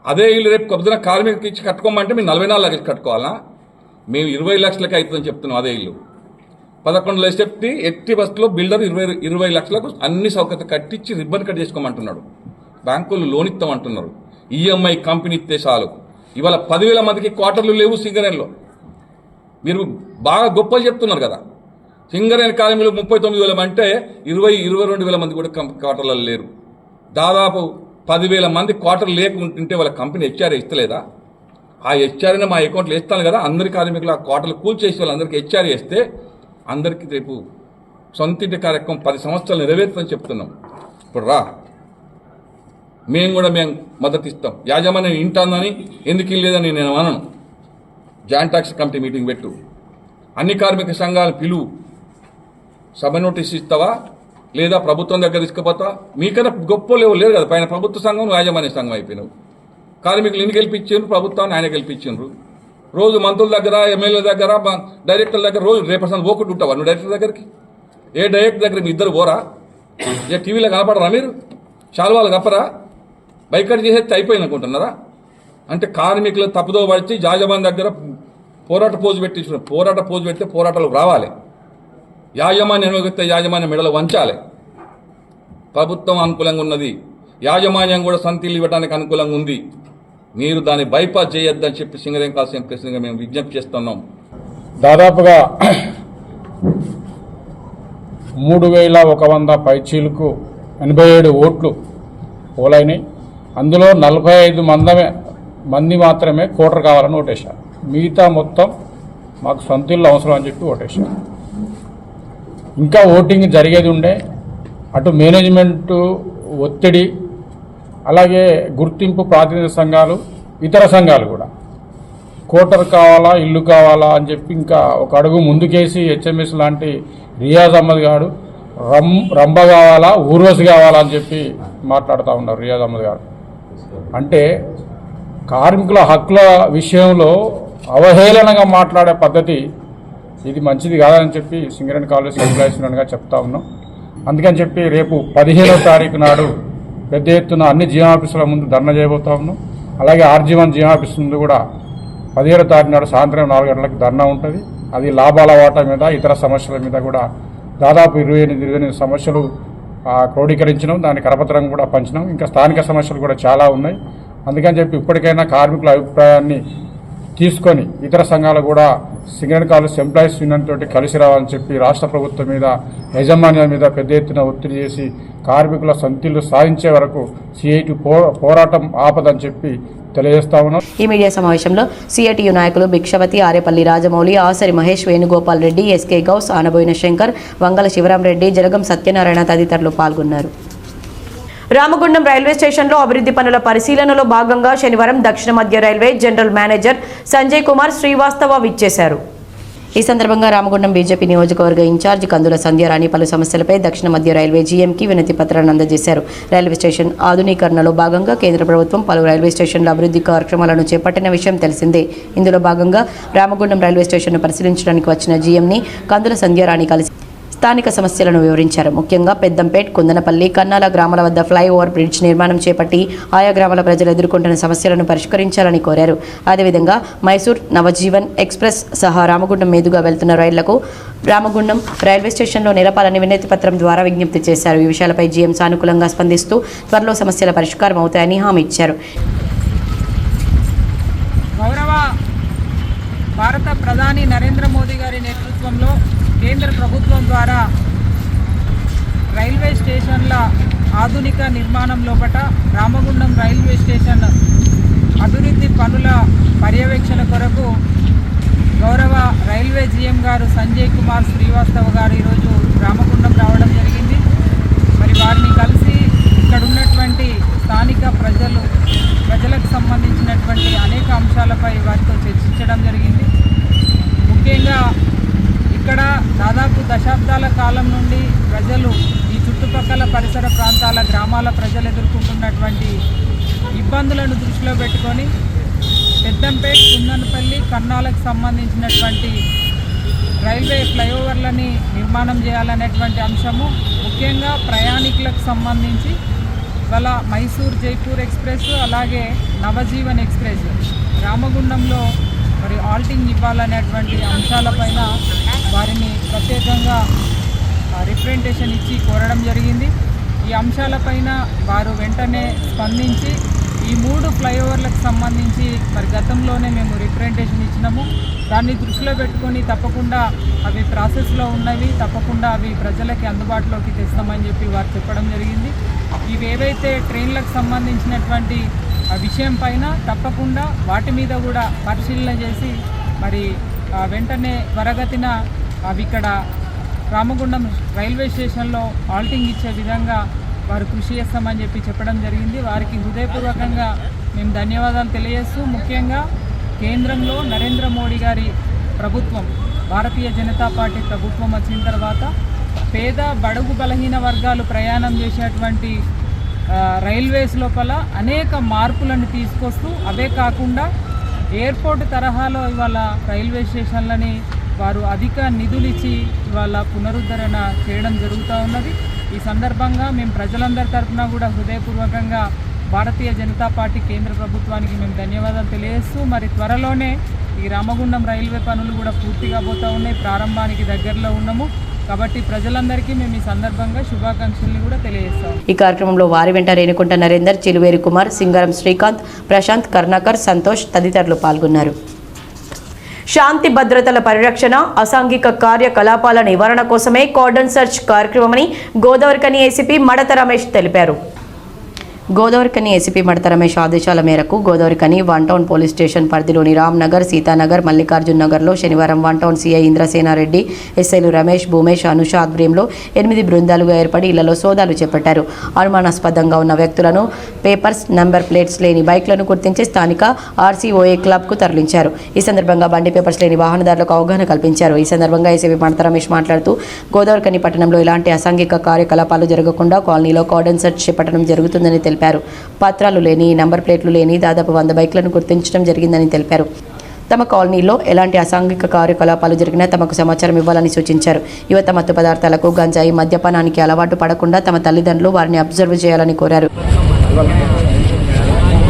అదే ఇల్లు రేపు కొద్దిన కార్మికులకి ఇచ్చి కట్టుకోమంటే మేము 44 లక్షలు కట్టుకోవాలా? మేము 20 లక్షలకి అవుతుందని చెప్తున్నాం. అదే ఇల్లు 11 ఎస్ఎఫ్టీ ఎట్టి బస్సులో బిల్డర్ 20 లక్షలకు అన్ని సౌకర్యం కట్టించి రిబ్బన్ కట్ చేసుకోమంటున్నాడు. బ్యాంకులు లోన్ ఇస్తామంటున్నారు. ఈఎంఐ కంపెనీ ఇస్తే చాలు. ఇవాళ 10,000 మందికి క్వార్టర్లు లేవు సింగరేణిలో. మీరు బాగా గొప్పలు చెప్తున్నారు కదా. సింగరేణి కార్మికులు 39,000 అంటే 22,000 మంది కూడా క్వార్టర్లలో లేరు. దాదాపు 10,000 మంది క్వార్టర్ లేకుంటుంటే వాళ్ళ కంపెనీ హెచ్ఆర్ఏ ఇస్తలేదా? ఆ హెచ్ఆర్ఏనే మా అకౌంట్లో ఇస్తాను కదా. అందరి కార్మికులు ఆ క్వార్టర్లు కూల్చేసి వాళ్ళందరికీ హెచ్ఆర్ఏ ఇస్తే అందరికీ రేపు సొంతింటి కార్యక్రమం 10 సంవత్సరాలు నెరవేరుతుందని చెప్తున్నాం. ఇప్పుడు మేము మద్దతు ఇస్తాం. యాజమాన్యం ఇంటుందని ఎందుకు ఇల్లేదని నేను అనను. జాయింట్ యాక్షన్ కమిటీ మీటింగ్ పెట్టు, అన్ని కార్మిక సంఘాలు పిలువు, సభ నోటీస్ ఇస్తావా లేదా ప్రభుత్వం దగ్గర తీసుకుపోతావా? మీకన్నా గొప్ప లేరు కదా. పైన ప్రభుత్వ సంఘం, యాజమాన్య సంఘం అయిపోయినావు. కార్మికులు ఎన్ని గెలిపించారు? ప్రభుత్వాన్ని ఆయన గెలిపించారు. రోజు మంత్రుల దగ్గర, ఎమ్మెల్యేల దగ్గర, డైరెక్టర్ల దగ్గర రోజు రేపటి పోకుండా ఉంటావా నువ్వు డైరెక్టర్ దగ్గరికి? ఏ డైరెక్టర్ దగ్గర మీ ఇద్దరు పోరా? ఏ టీవీలో కనపడరా? మీరు శాల్వాలు కప్పరా? బైకట్ చేసేస్తే అయిపోయింది అనుకుంటున్నారా? అంటే కార్మికులు తప్పుదో పడిచి యాజమాన్యం దగ్గర పోరాట పోజు పెడితే పోరాటాలు రావాలి. యాజమాన్యం ఎన్నికైతే యాజమాన్యం మెడలు వంచాలి. ప్రభుత్వం అనుకూలంగా ఉన్నది, యాజమాన్యం కూడా సొంతిల్లు ఇవ్వడానికి అనుకూలంగా ఉంది. మీరు దాన్ని బైపాస్ చేయొద్దని చెప్పి సింగరేణి కాల్సిన ప్రశ్నగా మేము విజ్ఞప్తి చేస్తున్నాం. దాదాపుగా 3,100 పైచీలకు 87 ఓట్లు పోలైనాయి. అందులో 45 మంది మాత్రమే కోటర్ కావాలని ఓటేశారు. మిగతా మొత్తం మాకు సొంత ఇల్లు అవసరం అని చెప్పి ఓటేశారు. ఇంకా ఓటింగ్ జరిగేది ఉండే. అటు మేనేజ్మెంటు ఒత్తిడి, అలాగే గుర్తింపు ప్రాతినిధ్య సంఘాలు, ఇతర సంఘాలు కూడా కోటర్ కావాలా, ఇల్లు కావాలా అని చెప్పి ఇంకా ఒక అడుగు ముందుకేసి హెచ్ఎంఎస్ లాంటి రియాజ్ అహ్మద్ గారు రంభ కావాలా, ఊర్వశి కావాలా అని చెప్పి మాట్లాడుతూ ఉన్నారు రియాజ్ అహ్మద్ గారు. అంటే కార్మికుల హక్కుల విషయంలో అవహేళనగా మాట్లాడే పద్ధతి ఇది మంచిది కాదని చెప్పి సింగరేణి కాలేజ్ ఎంప్లాయీస్ యూనియన్గా చెప్తా ఉన్నాం. అందుకని చెప్పి రేపు 15వ తారీఖు నాడు పెద్ద ఎత్తున అన్ని జియో ఆఫీసుల ముందు ధర్నా చేయబోతా ఉన్నాం. అలాగే RG1 జియో ఆఫీస్ ముందు కూడా 17వ తారీఖు నాడు సాయంత్రం 4 గంటలకు ధర్నా ఉంటుంది. అది లాభాల వాటా మీద, ఇతర సమస్యల మీద కూడా దాదాపు 28 సమస్యలు క్రోడీకరించినాం. దాని కరపత్రం కూడా పంచినాం. ఇంకా స్థానిక సమస్యలు కూడా చాలా ఉన్నాయి. అందుకని చెప్పి ఇప్పటికైనా కార్మికుల అభిప్రాయాన్ని తీసుకొని ఇతర సంఘాలు కూడా సింగరేణి కాలేజ్ ఎంప్లాయీస్ యూనియన్ తోటి కలిసి రావాలని చెప్పి రాష్ట్ర ప్రభుత్వం మీద, యాజమాన్యం మీద పెద్ద ఎత్తున ఒత్తిడి చేసి కార్మికుల సొంతిల్లు సాధించే వరకు CIT పోరాటం ఆపదని చెప్పి తెలియజేస్తా ఉన్నాం. ఈ మీడియా సమావేశంలో CITU నాయకులు భిక్షవతి, ఆరేపల్లి రాజమౌళి, ఆసరి మహేష్, వేణుగోపాల్ రెడ్డి, SK గౌస్, ఆనబోయిన శంకర్, వంగల శివరాం రెడ్డి, జలగం సత్యనారాయణ తదితరులు పాల్గొన్నారు. రామగుండం రైల్వే స్టేషన్లో అభివృద్ధి పనుల పరిశీలనలో భాగంగా శనివారం దక్షిణ మధ్య railway general manager Sanjay Kumar Srivastava విచ్చేశారు. ఈ సందర్భంగా రామగుండం బీజేపీ నియోజకవర్గ ఇన్ఛార్జ్ కందుల సంధ్యారాణి పలు సమస్యలపై దక్షిణ మధ్య రైల్వే జీఎంకి వినతి పత్రాన్ని అందజేశారు. రైల్వే స్టేషన్ ఆధునీకరణలో భాగంగా కేంద్ర ప్రభుత్వం పలు రైల్వే స్టేషన్ల అభివృద్ధి కార్యక్రమాలను చేపట్టిన విషయం తెలిసిందే. ఇందులో భాగంగా రామగుండం రైల్వే స్టేషన్ను పరిశీలించడానికి వచ్చిన జీఎంని కందుల సంధ్యారాణి కలిసి స్థానిక సమస్యలను వివరించారు. ముఖ్యంగా పెద్దంపేట్, కుందనపల్లి, కన్నాల గ్రామాల వద్ద ఫ్లైఓవర్ బ్రిడ్జ్ నిర్మాణం చేపట్టి ఆయా గ్రామాల ప్రజలు ఎదుర్కొంటున్న సమస్యలను పరిష్కరించాలని కోరారు. అదేవిధంగా మైసూర్ నవజీవన్ ఎక్స్ప్రెస్ సహా రామగుండం మీదుగా వెళ్తున్న రైళ్లకు రామగుండం రైల్వే స్టేషన్లో నిలపాలని వినతి పత్రం ద్వారా విజ్ఞప్తి చేశారు. ఈ విషయాలపై జీఎం సానుకూలంగా స్పందిస్తూ త్వరలో సమస్యల పరిష్కారం అవుతాయని హామీ ఇచ్చారు. గౌరవ భారత ప్రధాని నరేంద్ర మోదీ గారి నేతృత్వంలో కేంద్ర ప్రభుత్వం ద్వారా రైల్వే స్టేషన్ల ఆధునిక నిర్మాణం లోపట రామగుండం రైల్వే స్టేషన్ అభివృద్ధి పనుల పర్యవేక్షణ కొరకు గౌరవ రైల్వే జీఎం గారు సంజయ్ కుమార్ శ్రీవాస్తవ గారు ఈరోజు రామగుండం రావడం జరిగింది. మరి వారిని కలిసి ఇక్కడ ఉన్నటువంటి స్థానిక ప్రజలకు సంబంధించినటువంటి అనేక అంశాలపై వారితో చర్చించడం జరిగింది. ముఖ్యంగా ఇక్కడ దాదాపు దశాబ్దాల కాలం నుండి ప్రజలు ఈ చుట్టుపక్కల పరిసర ప్రాంతాల గ్రామాల ప్రజలు ఎదుర్కొంటున్నటువంటి ఇబ్బందులను దృష్టిలో పెట్టుకొని పెద్దంపేట్, కుందనపల్లి, కన్నాలకు సంబంధించినటువంటి రైల్వే ఫ్లైఓవర్లని నిర్మాణం చేయాలనేటువంటి అంశము, ముఖ్యంగా ప్రయాణికులకు సంబంధించి ఇవాళ మైసూర్ జైపూర్ ఎక్స్ప్రెస్ అలాగే నవజీవన్ ఎక్స్ప్రెస్ రామగుండంలో మరి ఆల్టింగ్ ఇవ్వాలనేటువంటి అంశాలపైన వారిని ప్రత్యేకంగా రిప్రజెంటేషన్ ఇచ్చి కోరడం జరిగింది. ఈ అంశాలపైన వారు వెంటనే స్పందించి ఈ 3 ఫ్లైఓవర్లకు సంబంధించి మరి గతంలోనే మేము రిప్రజెంటేషన్ ఇచ్చినాము. దాన్ని దృష్టిలో పెట్టుకొని తప్పకుండా అవి ప్రాసెస్లో ఉన్నవి, తప్పకుండా అవి ప్రజలకి అందుబాటులోకి తెస్తామని చెప్పి వారు చెప్పడం జరిగింది. ఇవి ఏవైతే ట్రైన్లకు సంబంధించినటువంటి విషయం పైన తప్పకుండా వాటి మీద కూడా పరిశీలన చేసి మరి వెంటనే త్వరగతిన అవి ఇక్కడ రామగుండం రైల్వే స్టేషన్లో ఆల్టింగ్ ఇచ్చే విధంగా వారు కృషి చేస్తామని చెప్పి చెప్పడం జరిగింది. వారికి హృదయపూర్వకంగా మేము ధన్యవాదాలు తెలియజేస్తూ, ముఖ్యంగా కేంద్రంలో నరేంద్ర మోడీ గారి ప్రభుత్వం, భారతీయ జనతా పార్టీ ప్రభుత్వం వచ్చిన తర్వాత పేద బడుగు బలహీన వర్గాలు ప్రయాణం చేసేటువంటి రైల్వేస్ లోపల అనేక మార్పులను తీసుకొస్తూ, అవే కాకుండా ఎయిర్పోర్ట్ తరహాలో ఇవాళ రైల్వే స్టేషన్లని వారు అధిక నిధులిచ్చి ఇవాళ పునరుద్ధరణ చేయడం జరుగుతూ ఉన్నది. ఈ సందర్భంగా మేము ప్రజలందరి తరఫున కూడా హృదయపూర్వకంగా భారతీయ జనతా పార్టీ కేంద్ర ప్రభుత్వానికి మేము ధన్యవాదాలు తెలియజేస్తూ, మరి త్వరలోనే ఈ రామగుండం రైల్వే పనులు కూడా పూర్తిగా పోతూ ఉన్నాయి, ప్రారంభానికి దగ్గరలో ఉన్నాము. కాబట్టి ప్రజలందరికీ మేము ఈ సందర్భంగా శుభాకాంక్షల్ని కూడా తెలియజేస్తాం. ఈ కార్యక్రమంలో వారి వెంట రేణుకుంట నరేందర్, చిలువేరు కుమార్, సింగారం శ్రీకాంత్, ప్రశాంత్, కర్ణాకర్, సంతోష్ తదితరులు పాల్గొన్నారు. శాంతి భద్రతల పరిరక్షణ, అసాంఘిక కార్యకలాపాల నివారణ కోసమే కార్డన్ సెర్చ్ కార్యక్రమమని గోదావరికని ఏసీపీ మడత రమేష్ తెలిపారు. గోదావరికని ఏసీపీ మడత రమేష్ ఆదేశాల మేరకు గోదావరికని 1 టౌన్ పోలీస్ స్టేషన్ పరిధిలోని రామ్నగర్, సీతానగర్, మల్లికార్జున్ నగర్లో శనివారం 1 టౌన్ సీఐ ఇంద్రసేనారెడ్డి, ఎస్ఐలు రమేష్, భూమేష్, అనుష ఆధ్వర్యంలో 8 బృందాలుగా ఏర్పడి ఇళ్లలో సోదాలు చేపట్టారు. అనుమానాస్పదంగా ఉన్న వ్యక్తులను, పేపర్స్, నంబర్ ప్లేట్స్ లేని బైక్లను గుర్తించి స్థానిక ఆర్సీఓఏ క్లబ్కు తరలించారు. ఈ సందర్భంగా బండి పేపర్స్ లేని వాహనదారులకు అవగాహన కల్పించారు. ఈ సందర్భంగా ఏసీపీ మడత రమేష్ మాట్లాడుతూ గోదావరికని పట్టణంలో ఎలాంటి అసాంఘిక కార్యకలాపాలు జరగకుండా కాలనీలో కార్డన్ సెర్చ్ చేపట్టడం జరుగుతుందని తెలిపారు. పత్రాలు లేని, నంబర్ ప్లేట్లు లేని దాదాపు 100 బైక్లను గుర్తించడం జరిగిందని తెలిపారు. తమ కాలనీలో ఎలాంటి అసాంఘిక కార్యకలాపాలు జరిగినా తమకు సమాచారం ఇవ్వాలని సూచించారు. యువత మత్తు పదార్థాలకు, గంజాయి, మద్యపానానికి అలవాటు పడకుండా తమ తల్లిదండ్రులు వారిని అబ్జర్వ్ చేయాలని కోరారు.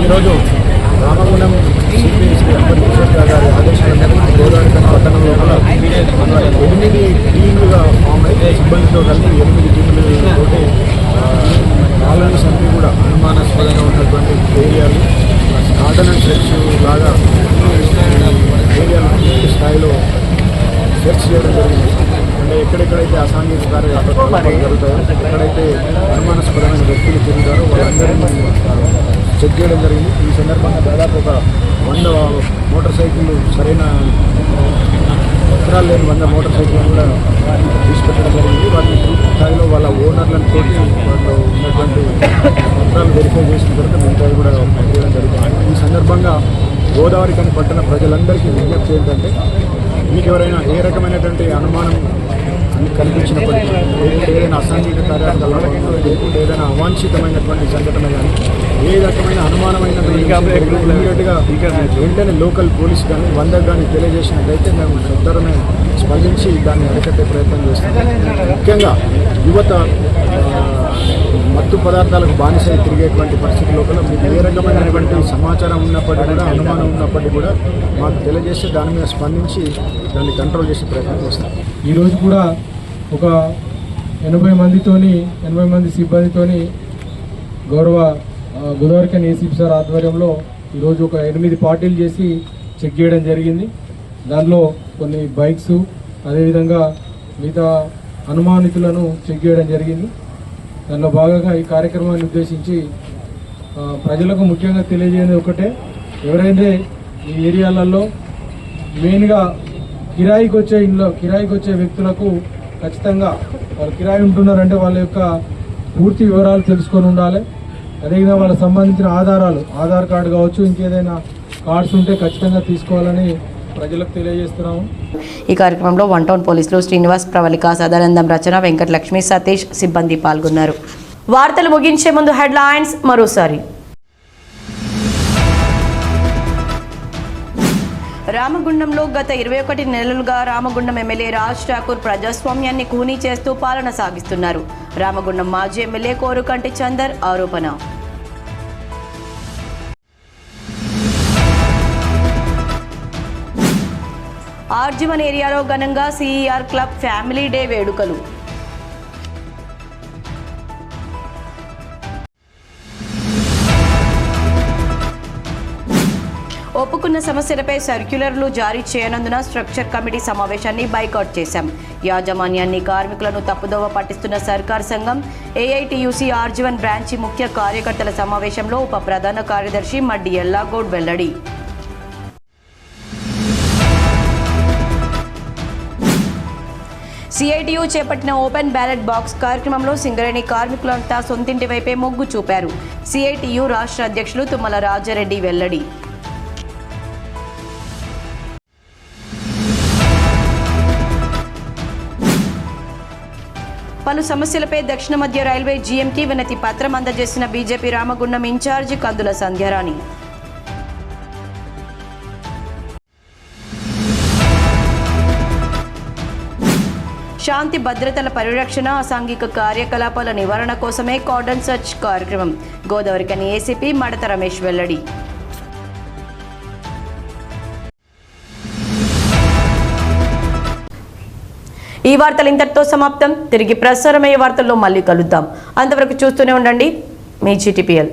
ఈరోజు రామగుండం పట్టణంలో 8 టీములుగా ఫామ్ అయితే సిబ్బందితో కలిపి 8 టీములతోటి వాళ్ళని సంఖ్య కూడా అనుమానాస్పదంగా ఉన్నటువంటి ఏరియాలు ఆర్డినెన్స్ సెర్చ్ లాగా ఏరియాలు పూర్తి స్థాయిలో సెర్చ్ చేయడం జరిగింది. అంటే ఎక్కడెక్కడైతే అసాంఘిక కార్యకలాపాలు జరుగుతాయో, ఎక్కడైతే అనుమానాస్పదమైన వ్యక్తులు తిరుగుతారో వాళ్ళందరినీ చెక్ చేయడం జరిగింది. ఈ సందర్భంగా దాదాపు ఒక 100 మోటార్ సైకిళ్ళు సరైన పత్రాలు లేని 100 మోటార్ సైకిల్ కూడా తీసుకెట్టడం జరిగింది. వాటిని పూర్తి స్థాయిలో వాళ్ళ ఓనర్లను తోటి వాళ్ళు ఉన్నటువంటి పత్రాలు వెరిఫై చేసిన తర్వాత మిగతావి కూడా చేయడం జరుగుతుంది. ఈ సందర్భంగా గోదావరి కని పట్టణ ప్రజలందరికీ విజ్ఞప్తి ఏంటంటే, మీకు ఎవరైనా ఏ రకమైనటువంటి అనుమానం కనిపించినప్పటికీ, లేకుంటే ఏదైనా అసాంఘిక కార్యకలాపాలు లేకుంటే ఏదైనా అవాంఛితమైనటువంటి సంఘటన కానీ ఏ రకమైన అనుమానమైన ఇమీడియట్గా వెంటనే లోకల్ పోలీస్ కానీ 100 కానీ తెలియజేసినట్లయితే మేము సత్వరమే స్పందించి దాన్ని అరికట్టే ప్రయత్నం చేస్తాం. ముఖ్యంగా యువత మత్తు పదార్థాలకు బానిసై తిరిగేటువంటి పరిస్థితి లోపల మీకు ఏ రకమైనటువంటి సమాచారం ఉన్నప్పటికీ కూడా, అనుమానం ఉన్నప్పటికీ కూడా మాకు తెలియజేస్తే దాని మీద స్పందించి దాన్ని కంట్రోల్ చేసే ప్రయత్నం చేస్తాం. ఈరోజు కూడా ఒక 80 మంది సిబ్బందితోని గౌరవ గోదావరికని ఏసీపీ సార్ ఆధ్వర్యంలో ఈరోజు ఒక 8 పార్టీలు చేసి చెక్ చేయడం జరిగింది. దానిలో కొన్ని బైక్స్, అదేవిధంగా మిగతా అనుమానితులను చెక్ చేయడం జరిగింది. దానిలో భాగంగా ఈ కార్యక్రమాన్ని ఉద్దేశించి ప్రజలకు ముఖ్యంగా తెలియజేయడం ఒకటే, ఎవరైతే ఈ ఏరియాలలో మెయిన్గా కిరాయికి వచ్చే వ్యక్తులకు ఖచ్చితంగా వాళ్ళు కిరాయి ఉంటున్నారంటే వాళ్ళ యొక్క పూర్తి వివరాలు తెలుసుకొని ఉండాలి. అదేవిధంగా వాళ్ళకి సంబంధించిన ఆధార్ కార్డు కావచ్చు, ఇంకేదైనా కార్డ్స్ ఉంటే ఖచ్చితంగా తీసుకోవాలని ప్రజలకు తెలియజేస్తున్నాము. ఈ కార్యక్రమంలో 1 టౌన్ పోలీసులు శ్రీనివాస్, ప్రవళిక, సదానందం, రచన, వెంకటలక్ష్మి, సతీష్ సిబ్బంది పాల్గొన్నారు. వార్తలు ముగించే ముందు హెడ్లైన్స్ మరోసారి. రామగుండంలో గత 21 నెలలుగా రామగుండం ఎమ్మెల్యే రాజ్ ఠాకూర్ ప్రజాస్వామ్యాన్ని ఖూనీ చేస్తూ పాలన సాగిస్తున్నారు. రామగుండం మాజీ ఎమ్మెల్యే కోరుకంటి చందర్ ఆరోపణ. ఆర్జీవన్ ఏరియాలో ఘనంగా సిఈఆర్ క్లబ్ ఫ్యామిలీ డే వేడుకలు. ఒప్పుకున్న సమస్యలపై సర్క్యులర్లు జారీ చేయనందున స్ట్రక్చర్ కమిటీ సమావేశాన్ని బైకాట్ చేశాం. యాజమాన్యాన్ని, కార్మికులను తప్పుదోవ పట్టిస్తున్న సర్కార్ సంఘం. ఏఐటియుసి ఆర్జీవన్ బ్రాంచి ముఖ్య కార్యకర్తల సమావేశంలో ఉప ప్రధాన కార్యదర్శి మడ్డి ఎల్లాగౌడ్ వెల్లడి. సిఐటియు చేపట్టిన ఓపెన్ బ్యాలెట్ బాక్స్ కార్యక్రమంలో సింగరేణి కార్మికులంతా సొంతింటి వైపే మొగ్గు చూపారు. సిఐటియు రాష్ట్ర అధ్యక్షులు తుమ్మల రాజారెడ్డి వెల్లడి. పలు సమస్యలపై దక్షిణ మధ్య రైల్వే జీఎంకి వినతి పత్రం అందజేసిన బీజేపీ రామగుండం ఇన్ఛార్జి కందుల సంధ్యారాణి. శాంతి భద్రతల పరిరక్షణ, అసాంఘిక కార్యకలాపాల నివారణ కోసమే కార్డన్ సర్చ్ కార్యక్రమం. గోదావరికని ఏసీపీ మడత రమేష్ వెల్లడి. ఈ వార్తలు ఇంతటితో సమాప్తం. తిరిగి ప్రసారమయ్యే వార్తల్లో మళ్ళీ కలుద్దాం. అంతవరకు చూస్తూనే ఉండండి మీ GTPL.